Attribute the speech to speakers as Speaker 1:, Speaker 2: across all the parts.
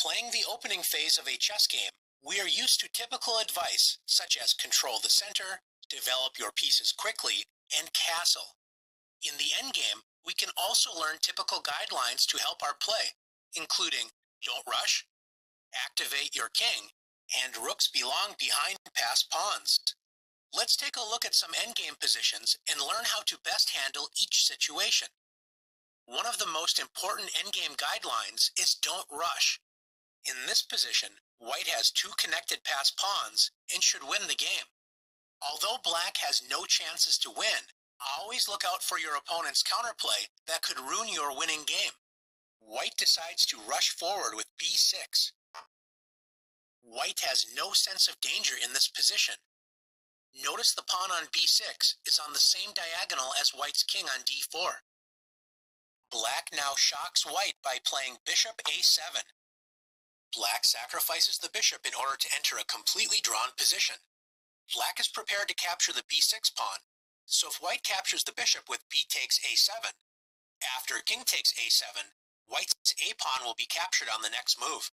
Speaker 1: playing the opening phase of a chess game, we are used to typical advice such as control the center, develop your pieces quickly, and castle. In the endgame, we can also learn typical guidelines to help our play, including don't rush, activate your king, and rooks belong behind passed pawns. Let's take a look at some endgame positions and learn how to best handle each situation. One of the most important endgame guidelines is don't rush. In this position, white has two connected passed pawns and should win the game. Although black has no chances to win, always look out for your opponent's counterplay that could ruin your winning game. White decides to rush forward with b6. White has no sense of danger in this position. Notice the pawn on b6 is on the same diagonal as white's king on d4. Black now shocks white by playing bishop a7. Black sacrifices the bishop in order to enter a completely drawn position. Black is prepared to capture the b6 pawn, so if white captures the bishop with b takes a7, after king takes a7, white's a pawn will be captured on the next move.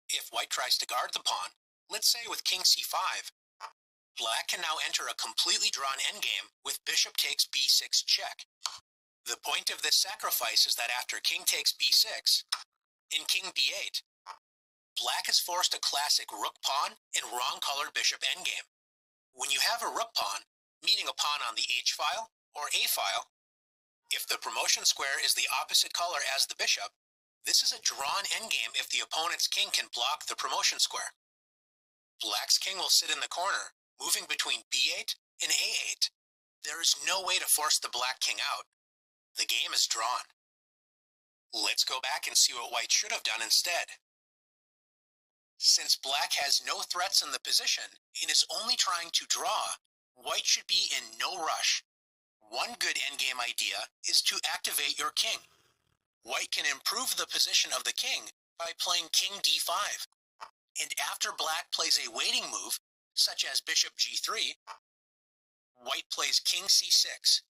Speaker 1: If white tries to guard the pawn, let's say with king c5, black can now enter a completely drawn endgame with bishop takes b6 check. The point of this sacrifice is that after king takes b6, in king b8, black is forced a classic rook pawn and wrong-colored bishop endgame. When you have a rook pawn, meaning a pawn on the h file or a file, if the promotion square is the opposite color as the bishop, this is a drawn endgame if the opponent's king can block the promotion square. Black's king will sit in the corner, moving between b8 and a8. There is no way to force the black king out. The game is drawn. Let's go back and see what white should have done instead. Since black has no threats in the position and is only trying to draw, white should be in no rush. One good endgame idea is to activate your king. White can improve the position of the king by playing king d5. And after black plays a waiting move, such as bishop g3, white plays king c6.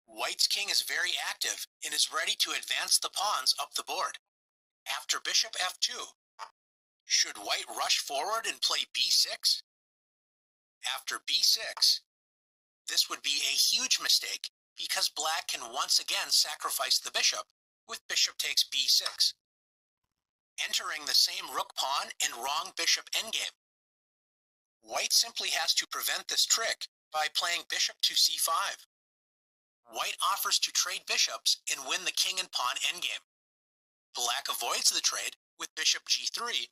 Speaker 1: White's king is very active and is ready to advance the pawns up the board. After bishop f2, should white rush forward and play b6? After b6, this would be a huge mistake because black can once again sacrifice the bishop with bishop takes b6, entering the same rook pawn and wrong bishop endgame. White simply has to prevent this trick by playing bishop to c5. White offers to trade bishops and win the king and pawn endgame. Black avoids the trade with bishop g3,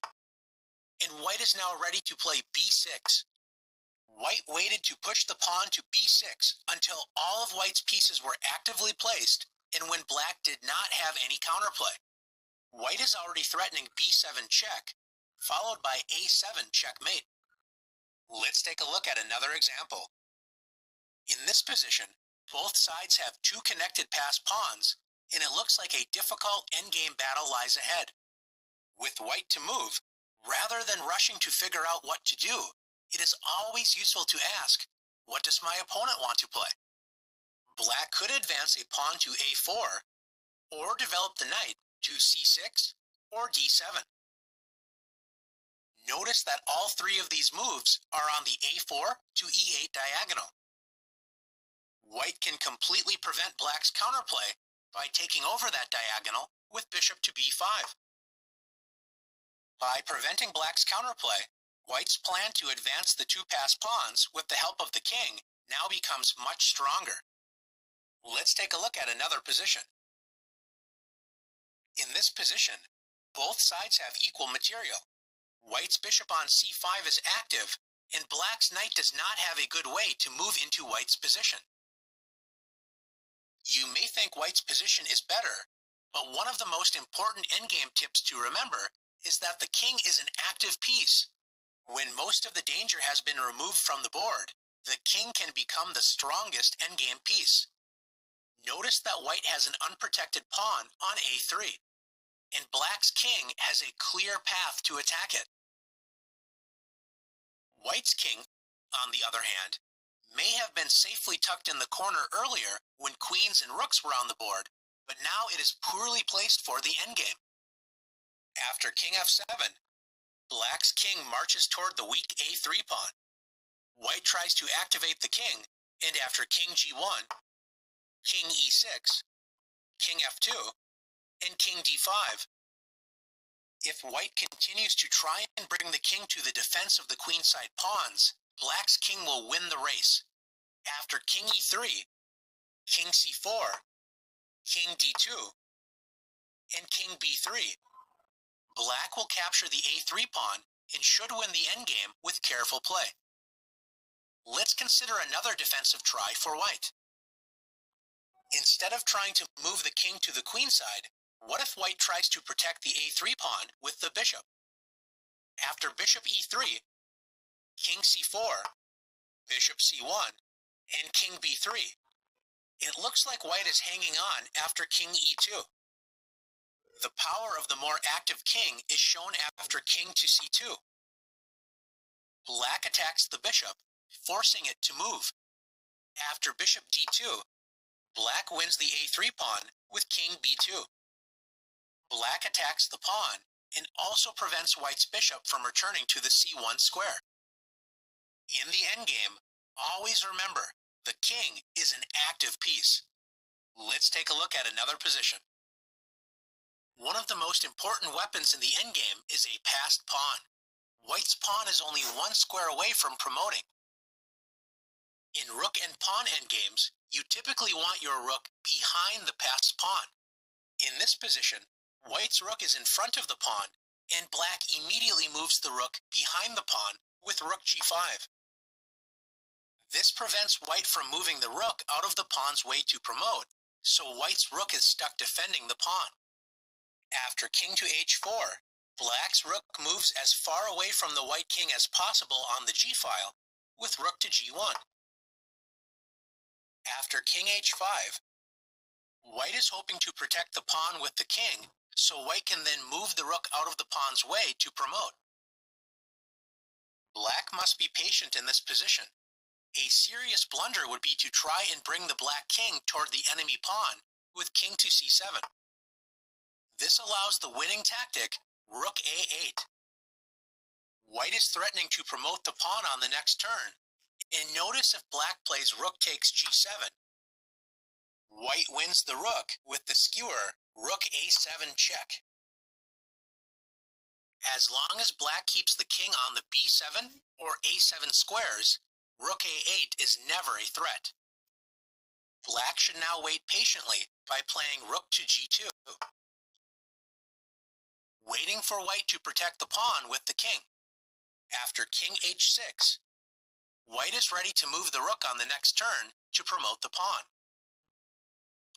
Speaker 1: and white is now ready to play b6. White waited to push the pawn to b6 until all of white's pieces were actively placed and when black did not have any counterplay. White is already threatening b7 check, followed by a7 checkmate. Let's take a look at another example. In this position, both sides have two connected passed pawns, and it looks like a difficult endgame battle lies ahead. With white to move, rather than rushing to figure out what to do, it is always useful to ask, what does my opponent want to play? Black could advance a pawn to a4, or develop the knight to c6 or d7. Notice that all three of these moves are on the a4 to e8 diagonal. White can completely prevent black's counterplay by taking over that diagonal with bishop to b5. By preventing black's counterplay, white's plan to advance the two passed pawns with the help of the king now becomes much stronger. Let's take a look at another position. In this position, both sides have equal material. White's bishop on c5 is active, and black's knight does not have a good way to move into white's position. You may think white's position is better, but one of the most important endgame tips to remember is that the king is an active piece. When most of the danger has been removed from the board, the king can become the strongest endgame piece. Notice that white has an unprotected pawn on a3, and black's king has a clear path to attack it. White's king, on the other hand, may have been safely tucked in the corner earlier when queens and rooks were on the board, but now it is poorly placed for the endgame. After king f7, black's king marches toward the weak a3 pawn. White tries to activate the king, and after king g1, king e6, king f2, and king d5. If white continues to try and bring the king to the defense of the queenside pawns, black's king will win the race. After king e3, king c4, king d2, and king b3, black will capture the a3 pawn and should win the endgame with careful play. Let's consider another defensive try for white. Instead of trying to move the king to the queenside, what if white tries to protect the a3 pawn with the bishop? After bishop e3, king c4, bishop c1, and king b3, it looks like white is hanging on after king e2. The power of the more active king is shown after king to c2. Black attacks the bishop, forcing it to move. After bishop d2, black wins the a3 pawn with king b2. Black attacks the pawn and also prevents white's bishop from returning to the c1 square. In the endgame, always remember, the king is an active piece. Let's take a look at another position. One of the most important weapons in the endgame is a passed pawn. White's pawn is only one square away from promoting. In rook and pawn endgames, you typically want your rook behind the passed pawn. In this position, white's rook is in front of the pawn, and black immediately moves the rook behind the pawn with rook g5. This prevents white from moving the rook out of the pawn's way to promote, so white's rook is stuck defending the pawn. After king to h4, black's rook moves as far away from the white king as possible on the g-file, with rook to g1. After king h5, white is hoping to protect the pawn with the king, so white can then move the rook out of the pawn's way to promote. Black must be patient in this position. A serious blunder would be to try and bring the black king toward the enemy pawn with king to c7. This allows the winning tactic, rook a8. White is threatening to promote the pawn on the next turn, and notice if black plays rook takes g7. White wins the rook with the skewer, rook a7 check. As long as black keeps the king on the b7 or a7 squares, rook a8 is never a threat. Black should now wait patiently by playing rook to g2. Waiting for white to protect the pawn with the king. After king h6, white is ready to move the rook on the next turn to promote the pawn.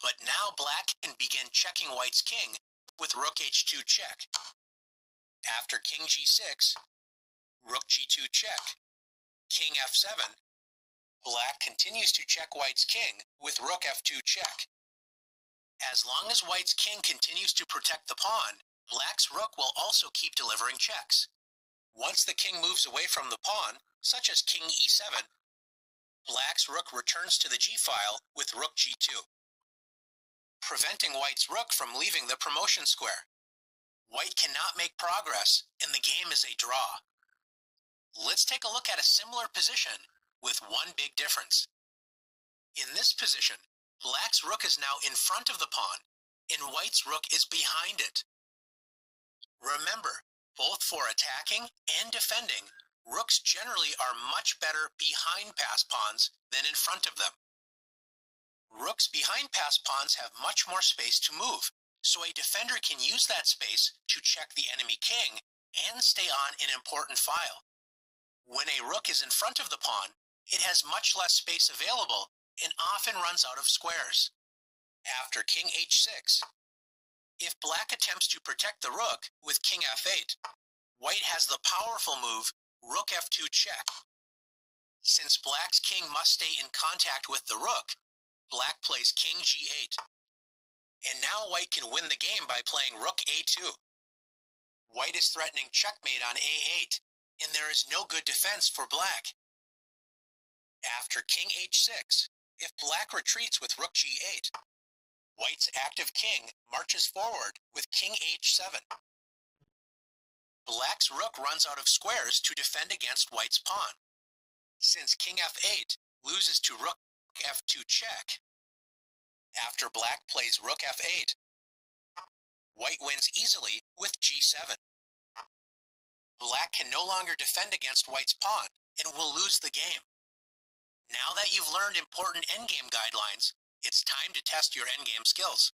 Speaker 1: But now black can begin checking white's king with rook h2 check. After king g6, rook g2 check, king f7, black continues to check white's king with rook f2 check. As long as white's king continues to protect the pawn, black's rook will also keep delivering checks. Once the king moves away from the pawn, such as king e7, black's rook returns to the g-file with rook g2, preventing white's rook from leaving the promotion square. White cannot make progress, and the game is a draw. Let's take a look at a similar position with one big difference. In this position, black's rook is now in front of the pawn, and white's rook is behind it. Remember, both for attacking and defending, rooks generally are much better behind passed pawns than in front of them. Rooks behind passed pawns have much more space to move, so a defender can use that space to check the enemy king and stay on an important file. When a rook is in front of the pawn, it has much less space available and often runs out of squares. After king h6, if black attempts to protect the rook with king f8, white has the powerful move rook f2 check. Since black's king must stay in contact with the rook, black plays king g8. And now white can win the game by playing rook a2. White is threatening checkmate on a8, and there is no good defense for black. After king h6, if black retreats with rook g8, white's active king marches forward with king h7. Black's rook runs out of squares to defend against white's pawn. Since king f8 loses to rook f2 check, after black plays rook f8, white wins easily with g7. Black can no longer defend against white's pawn and will lose the game. Now that you've learned important endgame guidelines, it's time to test your endgame skills.